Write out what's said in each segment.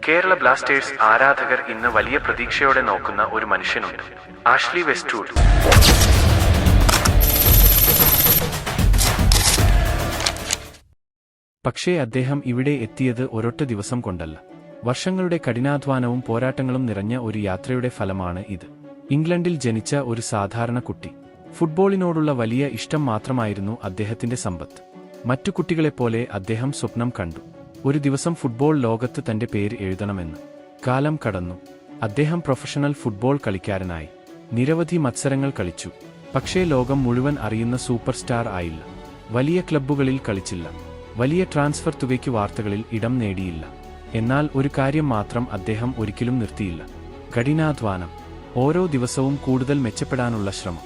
Kerala Blasters ആരാധകർ ഇന്ന് വലിയ പ്രതീക്ഷയോടെ നോക്കുന്ന ഒരു മനുഷ്യനുണ്ട്, ആഷ്ലി വെസ്റ്റ്വുഡ്. പക്ഷേ അദ്ദേഹം ഇവിടെ എത്തിയത് ഒരൊറ്റ ദിവസം കൊണ്ടല്ല. വർഷങ്ങളുടെ കഠിനാധ്വാനവും പോരാട്ടങ്ങളും നിറഞ്ഞ ഒരു യാത്രയുടെ ഫലമാണ് ഇത്. ഇംഗ്ലണ്ടിൽ ജനിച്ച ഒരു സാധാരണ കുട്ടി. ഫുട്ബോളിനോടുള്ള വലിയ ഇഷ്ടം മാത്രമായിരുന്നു അദ്ദേഹത്തിന്റെ സമ്പത്ത്. മറ്റു കുട്ടികളെപ്പോലെ അദ്ദേഹം സ്വപ്നം കണ്ടു, ഒരു ദിവസം ഫുട്ബോൾ ലോകത്ത് തന്റെ പേര് എഴുതണമെന്ന്. കാലം കടന്നു. അദ്ദേഹം പ്രൊഫഷണൽ ഫുട്ബോൾ കളിക്കാരനായി. നിരവധി മത്സരങ്ങൾ കളിച്ചു. പക്ഷേ ലോകം മുഴുവൻ അറിയുന്ന സൂപ്പർ സ്റ്റാർ ആയില്ല. വലിയ ക്ലബ്ബുകളിൽ കളിച്ചില്ല. വലിയ ട്രാൻസ്ഫർ തുകയ്ക്ക് വാർത്തകളിൽ ഇടം നേടിയില്ല. എന്നാൽ ഒരു കാര്യം മാത്രം അദ്ദേഹം ഒരിക്കലും നിർത്തിയില്ല: കഠിനാധ്വാനം. ഓരോ ദിവസവും കൂടുതൽ മെച്ചപ്പെടാനുള്ള ശ്രമം.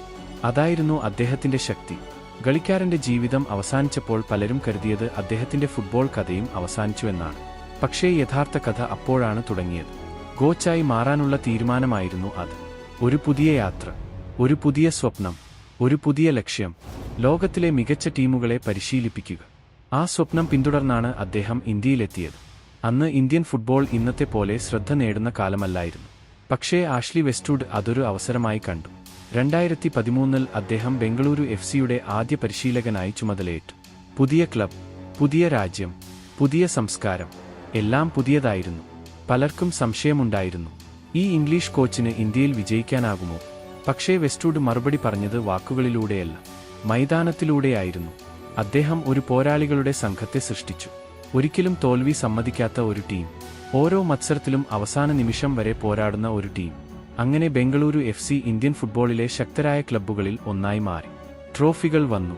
അതായിരുന്നു അദ്ദേഹത്തിന്റെ ശക്തി. കളിക്കാരന്റെ ജീവിതം അവസാനിച്ചപ്പോൾ പലരും കരുതിയത് അദ്ദേഹത്തിന്റെ ഫുട്ബോൾ കഥയും അവസാനിച്ചുവെന്നാണ്. പക്ഷേ യഥാർത്ഥ കഥ അപ്പോഴാണ് തുടങ്ങിയത്. കോച്ചായി മാറാനുള്ള തീരുമാനമായിരുന്നു അത്. ഒരു പുതിയ യാത്ര, ഒരു പുതിയ സ്വപ്നം, ഒരു പുതിയ ലക്ഷ്യം: ലോകത്തിലെ മികച്ച ടീമുകളെ പരിശീലിപ്പിക്കുക. ആ സ്വപ്നം പിന്തുടർന്നാണ് അദ്ദേഹം ഇന്ത്യയിലെത്തിയത്. അന്ന് ഇന്ത്യൻ ഫുട്ബോൾ ഇന്നത്തെ പോലെ ശ്രദ്ധ നേടുന്ന കാലമല്ലായിരുന്നു. പക്ഷേ ആഷ്ലി വെസ്റ്റ്വുഡ് അതൊരു അവസരമായി കണ്ടു. 2013 അദ്ദേഹം ബംഗളൂരു എഫ്സിയുടെ ആദ്യ പരിശീലകനായി ചുമതലയേറ്റു. പുതിയ ക്ലബ്, പുതിയ രാജ്യം, പുതിയ സംസ്കാരം, എല്ലാം പുതിയതായിരുന്നു. പലർക്കും സംശയമുണ്ടായിരുന്നു, ഈ ഇംഗ്ലീഷ് കോച്ചിന് ഇന്ത്യയിൽ വിജയിക്കാനാകുമോ? പക്ഷേ വെസ്റ്റ്വുഡ് മറുപടി പറഞ്ഞത് വാക്കുകളിലൂടെയല്ല, മൈതാനത്തിലൂടെയായിരുന്നു. അദ്ദേഹം ഒരു പോരാളികളുടെ സംഘത്തെ സൃഷ്ടിച്ചു. ഒരിക്കലും തോൽവി സമ്മതിക്കാത്ത ഒരു ടീം. ഓരോ മത്സരത്തിലും അവസാന നിമിഷം വരെ പോരാടുന്ന ഒരു ടീം. അങ്ങനെ ബംഗളൂരു എഫ്സി ഇന്ത്യൻ ഫുട്ബോളിലെ ശക്തരായ ക്ലബ്ബുകളിൽ ഒന്നായി മാറി. ട്രോഫികൾ വന്നു,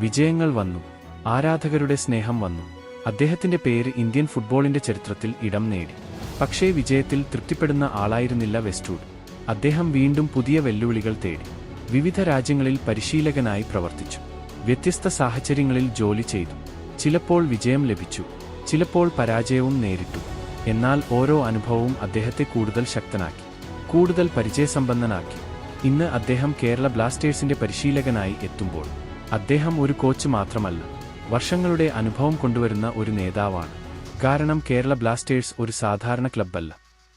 വിജയങ്ങൾ വന്നു, ആരാധകരുടെ സ്നേഹം വന്നു. അദ്ദേഹത്തിന്റെ പേര് ഇന്ത്യൻ ഫുട്ബോളിന്റെ ചരിത്രത്തിൽ ഇടം നേടി. പക്ഷേ വിജയത്തിൽ തൃപ്തിപ്പെടുന്ന ആളായിരുന്നില്ല വെസ്റ്റ്വുഡ്. അദ്ദേഹം വീണ്ടും പുതിയ വെല്ലുവിളികൾ തേടി. വിവിധ രാജ്യങ്ങളിൽ പരിശീലകനായി പ്രവർത്തിച്ചു. വ്യത്യസ്ത സാഹചര്യങ്ങളിൽ ജോലി ചെയ്തു. ചിലപ്പോൾ വിജയം ലഭിച്ചു, ചിലപ്പോൾ പരാജയവും നേരിട്ടു. എന്നാൽ ഓരോ അനുഭവവും അദ്ദേഹത്തെ കൂടുതൽ ശക്തനാക്കി, കൂടുതൽ പരിചയസമ്പന്നനാക്കി. ഇന്ന് അദ്ദേഹം കേരള ബ്ലാസ്റ്റേഴ്സിന്റെ പരിശീലകനായി എത്തുമ്പോൾ അദ്ദേഹം ഒരു കോച്ച് മാത്രമല്ല, വർഷങ്ങളുടെ അനുഭവം കൊണ്ടുവരുന്ന ഒരു നേതാവാണ്. കാരണം കേരള ബ്ലാസ്റ്റേഴ്സ് ഒരു സാധാരണ ക്ലബ്ബല്ല.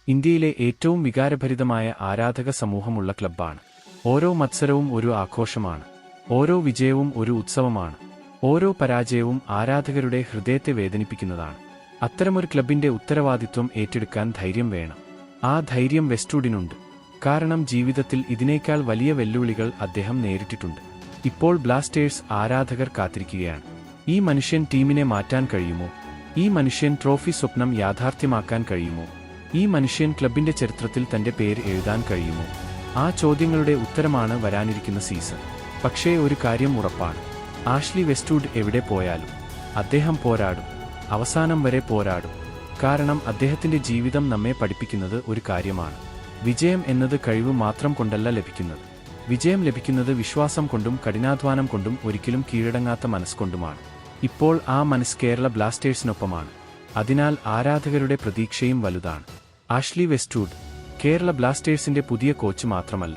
ഇന്ത്യയിലെ ഏറ്റവും വികാരഭരിതമായ ആരാധക സമൂഹമുള്ള ക്ലബ്ബാണ്. ഓരോ മത്സരവും ഒരു ആഘോഷമാണ്. ഓരോ വിജയവും ഒരു ഉത്സവമാണ്. ഓരോ പരാജയവും ആരാധകരുടെ ഹൃദയത്തെ വേദനിപ്പിക്കുന്നതാണ്. അത്തരമൊരു ക്ലബിന്റെ ഉത്തരവാദിത്വം ഏറ്റെടുക്കാൻ ധൈര്യം വേണം. ആ ധൈര്യം വെസ്റ്റ്വുഡിനുണ്ട്. കാരണം ജീവിതത്തിൽ ഇതിനേക്കാൾ വലിയ വെല്ലുവിളികൾ അദ്ദേഹം നേരിട്ടിട്ടുണ്ട്. ഇപ്പോൾ ബ്ലാസ്റ്റേഴ്സ് ആരാധകർ കാത്തിരിക്കുകയാണ്. ഈ മനുഷ്യൻ ടീമിനെ മാറ്റാൻ കഴിയുമോ? ഈ മനുഷ്യൻ ട്രോഫി സ്വപ്നം യാഥാർത്ഥ്യമാക്കാൻ കഴിയുമോ? ഈ മനുഷ്യൻ ക്ലബിന്റെ ചരിത്രത്തിൽ തന്റെ പേര് എഴുതാൻ കഴിയുമോ? ആ ചോദ്യങ്ങളുടെ ഉത്തരമാണ് വരാനിരിക്കുന്ന സീസൺ. പക്ഷേ ഒരു കാര്യം ഉറപ്പാണ്: ആഷ്ലി വെസ്റ്റ്വുഡ് എവിടെ പോയാലും അദ്ദേഹം പോരാടും. അവസാനം വരെ പോരാടും. കാരണം അദ്ദേഹത്തിന്റെ ജീവിതം നമ്മെ പഠിപ്പിക്കുന്നത് ഒരു കാര്യമാണ്: വിജയം എന്നത് കഴിവ് മാത്രം കൊണ്ടല്ല ലഭിക്കുന്നത്. വിജയം ലഭിക്കുന്നത് വിശ്വാസം കൊണ്ടും കഠിനാധ്വാനം കൊണ്ടും ഒരിക്കലും കീഴടങ്ങാത്ത മനസ്സുകൊണ്ടുമാണ്. ഇപ്പോൾ ആ മനസ്സ് കേരള ബ്ലാസ്റ്റേഴ്സിനൊപ്പമാണ്. അതിനാൽ ആരാധകരുടെ പ്രതീക്ഷയും വലുതാണ്. ആഷ്ലി വെസ്റ്റ്വുഡ് കേരള ബ്ലാസ്റ്റേഴ്സിന്റെ പുതിയ കോച്ച് മാത്രമല്ല,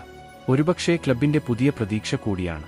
ഒരുപക്ഷേ ക്ലബിന്റെ പുതിയ പ്രതീക്ഷ കൂടിയാണ്.